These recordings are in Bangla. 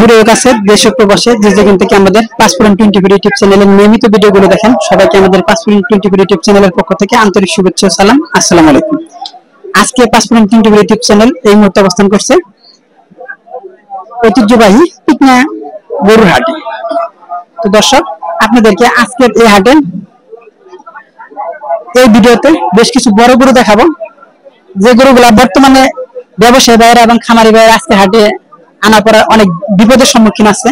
দূরে কাছে দেশ ও প্রবাসে যে যেখান থেকে আমাদের পাসপোর্ট 24 ইউটিউব চ্যানেলের নিয়মিত ভিডিওগুলো দেখেন সবাইকে আমাদের পাসপোর্ট 24 ইউটিউব চ্যানেলের পক্ষ থেকে আন্তরিক শুভেচ্ছা ও সালাম। আসসালামু আলাইকুম। আজকে পাসপোর্ট 24 ইউটিউব চ্যানেল এই মুহূর্তে অবস্থান করছে ঐতিহ্যবাহী পিকনা গরুর হাটে। তো দর্শক, আপনাদেরকে আজকের এই হাটে এই ভিডিওতে বেশ কিছু বড় গরু দেখাবো, যে গরুগুলা বর্তমানে ব্যবসায়ী ভাইয়েরা এবং খামারি ভাইয়েরা আজকে হাটে আনা পড়া অনেক বিপদের সম্মুখীন আছে।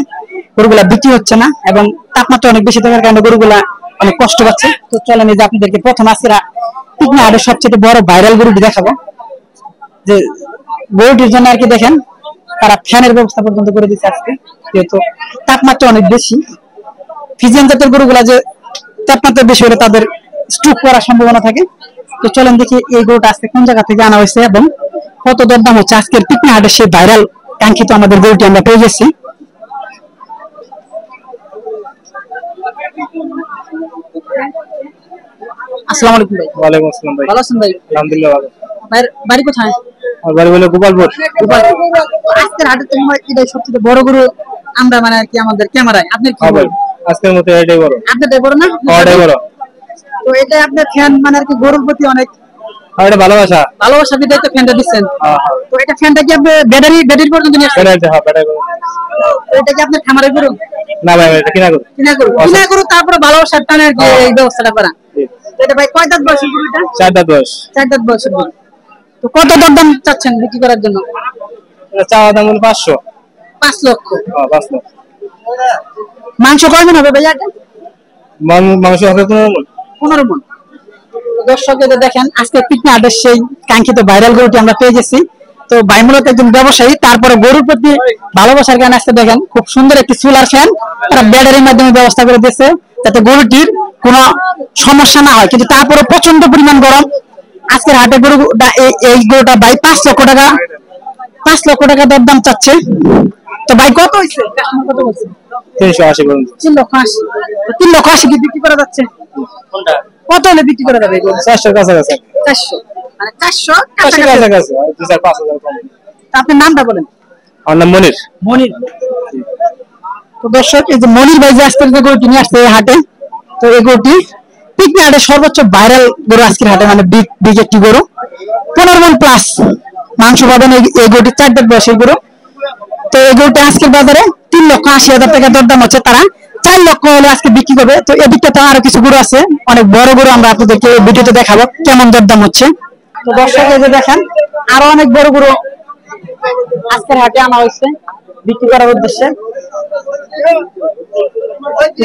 গরুগুলা বিক্রি হচ্ছে না এবং তাপমাত্রা অনেক বেশি থাকার কারণে গরুগুলা অনেক কষ্ট পাচ্ছে। তো চলেন এই যে আপনাদেরকে প্রথম আজকে পিকনা হাটের সবচেয়ে বড় ভাইরাল গরুটি দেখাবো, যে গরুটির জন্য আর কি দেখেন তারা ফ্যানের ব্যবস্থা পর্যন্ত করে দিচ্ছে আজকে, যেহেতু তাপমাত্রা অনেক বেশি। ফিজিয়ান জাতের গরুগুলা যে তাপমাত্রা বেশি হলে তাদের স্ট্রোক করার সম্ভাবনা থাকে। তো চলেন দেখি এই গরুটা আজকে কোন জায়গা থেকে আনা হয়েছে এবং কত দরদাম হচ্ছে। আজকের পিকনা হাটের সেই ভাইরাল কাঙ্ক্ষিত আমাদের গরুটি আমরা পেয়ে গেছি। আসসালামু আলাইকুম ভাই। ওয়ালাইকুম আসসালাম ভাই। ভালো আছেন ভাই? আলহামদুলিল্লাহ ভালো। ভাই বাড়ি কোথায়? আমার বাড়ি হলো গোপালপুর। আজকের হাটে তো এটাই সবচেয়ে বড় গরু আমরা মানে আর কি আমাদের ক্যামেরায়। আপনার কি ভাই আজকের মতো এটাই বড়। আপনারটাই বড় না? ওটাই বড়। তো এটা আপনার ফ্যান মানে আর কি গরুর প্রতি অনেক এটা ভালোবাসা বিদায় তো ফ্যানটা দিচ্ছেন। তো এটা ফ্যানটা কি আপনি ব্যাটারি পর্যন্ত নিয়ে আসছেন? এটা কি আপনার খামারের গরু? না ভাই, এটা কিনা গরু। তারপরে ভালোবাসার টানে আর কি এই ব্যবস্থাটা করা। এটা ভাই কয় দাঁত বয়সের গরু এটা? 4 দাঁত বয়স। 4 দাঁত বয়সের গরু। তো কত দাম চাচ্ছেন বিক্রি করার জন্য? এটা চাওয়া দাম হলো 500। 5 লক্ষ। 5 লক্ষ। মাংস কয় মণ হবে ভাইয়া এটা? মাংস হবে 15 মণ। দর্শক দেখেন আজকে পিকনা হাটের সেই কাঙ্ক্ষিত ভাইরাল গরুটি আমরা পেয়ে গেছি। তো ভাই মূলত একজন ব্যবসায়ী, তারপরে গরুর প্রতি ভালোবাসার কারণে আজকে দেখেন খুব সুন্দর একটি সোলার ফ্যান তারা ব্যাটারির মাধ্যমে ব্যবস্থা করে দিয়েছে যাতে গরুটির কোনো সমস্যা না হয়। কিন্তু তারপরে প্রচন্ড পরিমাণ গরম। আজকের হাটে গরুটা এই গরুটা ভাই 5 লক্ষ টাকা দরদাম চাচ্ছে। তো ভাই কত হয়েছে? কত বলছে? 380 বলুন। 3 লক্ষ 80। 3 লক্ষ 80 কি বিক্রি করা যাচ্ছে? কোনটা? কত হলে বিক্রি করা যাবে? 400 কাছাকাছি। 400 মানে 400 কাছাকাছি। 2-5,000 কম। আপনার নামটা বলেন। আমার নাম মনির। তো দর্শক, এই যে মনির ভাই যে আজকের যে গরুটি নিয়ে আসছে এই হাটে, তো এই গরুটি পিকনা হাটে সর্বোচ্চ ভাইরাল গরু আজকের হাটে, মানে বিগ একটি গরু। 15 মণ প্লাস মাংস পাবেন এই গরুটি। 4 দাঁত বয়সের গরু। তো এই গরুটি আজকের বাজারে 3,80,000 টাকা দরদাম হচ্ছে। তারা 4 লক্ষ হলে আজকে বিক্রি করবে। তো এদিকটা তো আরো কিছু গরু আছে, অনেক বড় গরু, আমরা আপনাদেরকে এই ভিডিওতে দেখাবো কেমন দরদাম হচ্ছে। তো দর্শক এই যে দেখেন আরো অনেক বড় গরু আজকের হাটে আনা হয়েছে বিক্রি করার উদ্দেশ্যে।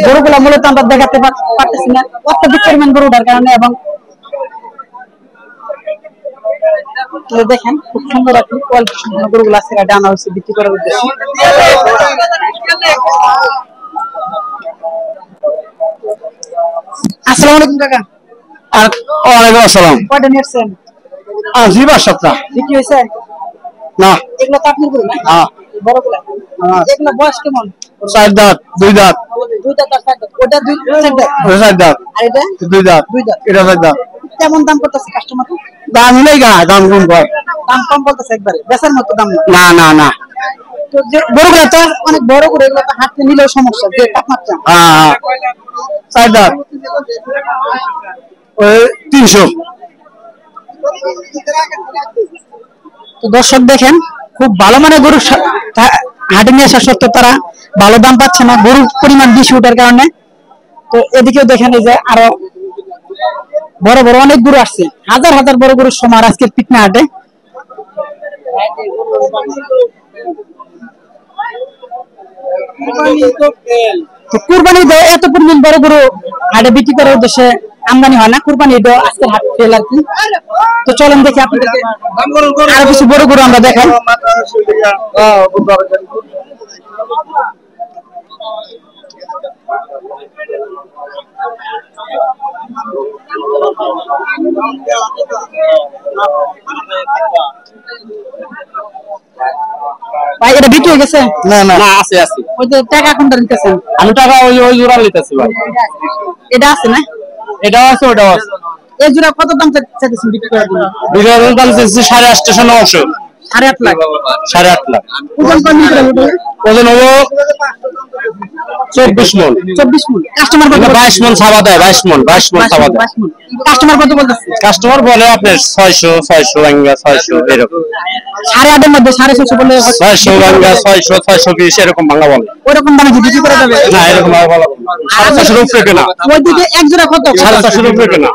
গরুগুলা মূলত আমরা দেখাতে পারতেছি না অত্যাধিক পরিমাণ গরুটার কারণে, এবং দেখেন খুব সুন্দর একটি কোয়ালিটি সম্পন্ন গরুগুলা আজকের হাটে আনা হয়েছে বিক্রি করার উদ্দেশ্যে। আসসালামু আলাইকুম কাকা। ওয়ালাইকুম আসসালাম। কয়টা নিয়েছেন? জি বা সপ্তাহ বিক্রি হয়েছে না? এগুলো তো আপনার গরু না? হ্যাঁ। বড়গুলা এগুলো বয়স কেমন? 4 দাঁত, 2 দাঁত। 2 দাঁত আর 4 দাঁত। ওটা 4 দাঁত। 4 দাঁত। আর এটা 2 দাঁত। 2 দাঁত। এটা 4 দাঁত। কেমন দাম করতেছে কাস্টমার? দাম নেই গা, দাম কম কর। দাম কম বলতেছে একবারে, বেচার মতো দাম না না না। তো যে গরুগুলো তো অনেক বড় করে, এগুলো তো হাতে নিলেও সমস্যা, যে তাপমাত্রা। হ্যাঁ 4 দাঁত। ওই 300। তো দর্শক দেখেন খুব ভালো মানে গরু হাটে নিয়ে আসা সত্ত্বেও তারা ভালো দাম পাচ্ছে না গরুর পরিমাণ বেশি ওঠার কারণে। তো এদিকেও দেখেন এই যে আরো বড় বড় অনেক গরু আসছে, হাজার হাজার বড় গরুর সমার আজকের পিকনা হাটে। তো কুরবানি এত পরিমাণ বড় গরু হাটে বিক্রি করার উদ্দেশ্যে আমদানি হয় না। কুরবানি ঈদ আজকের হাট ফেল আর কি। তো চলেন দেখি আপনাদেরকে আরো কিছু বড় গরু আমরা দেখাই। ভাই এটা বিক্রি হয়ে গেছে? না না না, আছে। ওই যে টাকা কোনটা নিতেছেন? আমি টাকা ওই জোড়া নিতেছি ভাই। এটা আছে না? এটাও আছে, ওটাও আছে। এই জোড়া কত দাম চাইতেছেন বিক্রি করার জন্য? বিক্রি দাম চাইছি 8.5 900। 8.5 লাখ। 8.5 লাখ। ওজন কত নিতে হবে? ওজন হলো 24 মন। 24 মন। কাস্টমার কত? 22 মন ছাবা দেয়, 22 মন ছাবা দেয়। কাস্টমার কত বলতেছে? কাস্টমার বলে আপনার 600 ভাঙ্গা 600 এরকম। 8.5 এর মধ্যে 650 বলে 600 ভাঙ্গা 620 এরকম ভাঙ্গা বলে। ওরকম দামে কি বিক্রি করা যাবে? না এরকম ভাবে বলা 450 উপরে কেনা। ওইদিকে এক জোড়া কত? 450 উপরে কেনা।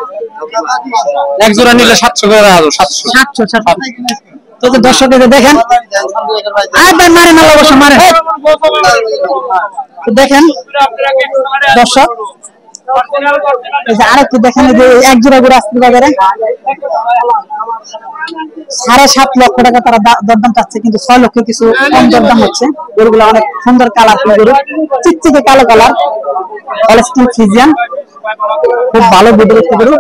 এক জোড়া নিলে 700 করে রাখো। 700 তো দর্শক দেখেন আর ভাই মারেন না অবশ্য মারেন। তো দেখেন দর্শক এই যে আরেকটু দেখেন যে এক জোড়া গরু আসছে বাজারে 7.5 লক্ষ টাকা তারা দরদাম চাচ্ছে, কিন্তু 6 লক্ষ কিছু কম দরদাম হচ্ছে। গরুগুলো অনেক সুন্দর কালারফুল গরু, চিকচিকে কালো কালার, হলস্টিন ফ্রিজিয়ান, খুব ভালো বুদ্ধি একটি গরু।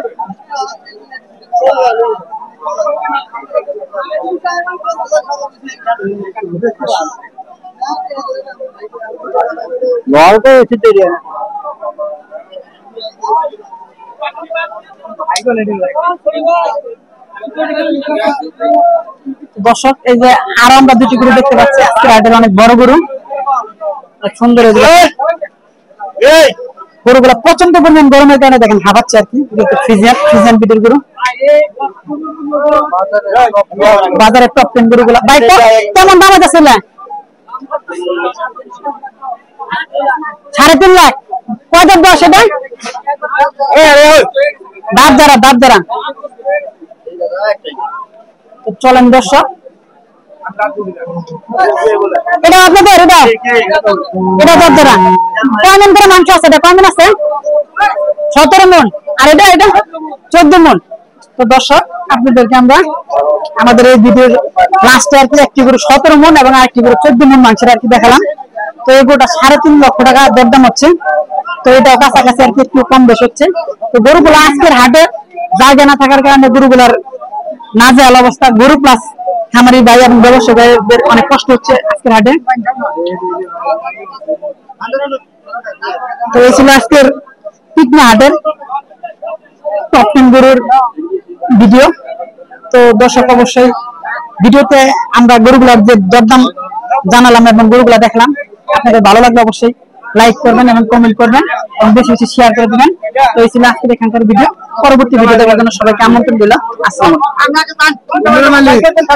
দর্শক এই যে আরো আমরা দুটি গরু দেখতে পাচ্ছি, আজকের হাটের অনেক বড় গরু, সুন্দর গরুগুলো প্রচন্ড পরিমাণ গরমের কারণে দেখেন হাঁপাচ্ছে আর কি। ফ্রিজিয়ান বিটের গরু বাজারে টপ 10 গরুগুলা ভাই কেমন দাম আছে? 3.5 লাখ। কত বয়স এটা? দাঁত দ্বারা চলেন দর্শক, এটা আপনাদের এটা দাঁত দ্বারা কয় মন করে মাংস আছে? এটা কয় মন আছে? 17 মন। আর এটা 14 মন। তো দর্শক আপনাদেরকে আমরা আমাদের এই ভিডিওর লাস্টে আর কি একটি গরু 17 মন এবং আরেকটি গরু 14 মন মাংসের আর কি দেখালাম। তো এই গরুটা 3.5 লক্ষ টাকা দরদাম হচ্ছে। তো এটা কাছাকাছি আর কি একটু কম বেশ হচ্ছে। তো গরুগুলো আজকের হাটে জায়গা না থাকার কারণে গরুগুলার নাজেহাল অবস্থা। গরু প্লাস খামারি ভাই এবং ব্যবসায়ী ভাইদের অনেক কষ্ট হচ্ছে আজকের হাটে। তো এই ছিল আজকের পিকনা হাটের টপ 10 গরুর ভিডিও। তো দর্শক অবশ্যই ভিডিওতে আমরা গরুগুলার যে দরদাম জানালাম এবং গরুগুলা দেখলাম, আপনাদের ভালো লাগলে অবশ্যই লাইক করবেন এবং কমেন্ট করবেন এবং বেশি বেশি শেয়ার করে দিবেন। তো এই ছিল আজকের এখানকার ভিডিও। পরবর্তী ভিডিও দেখার জন্য সবাইকে আমন্ত্রণ দিলাম। আসসালামু আলাইকুম।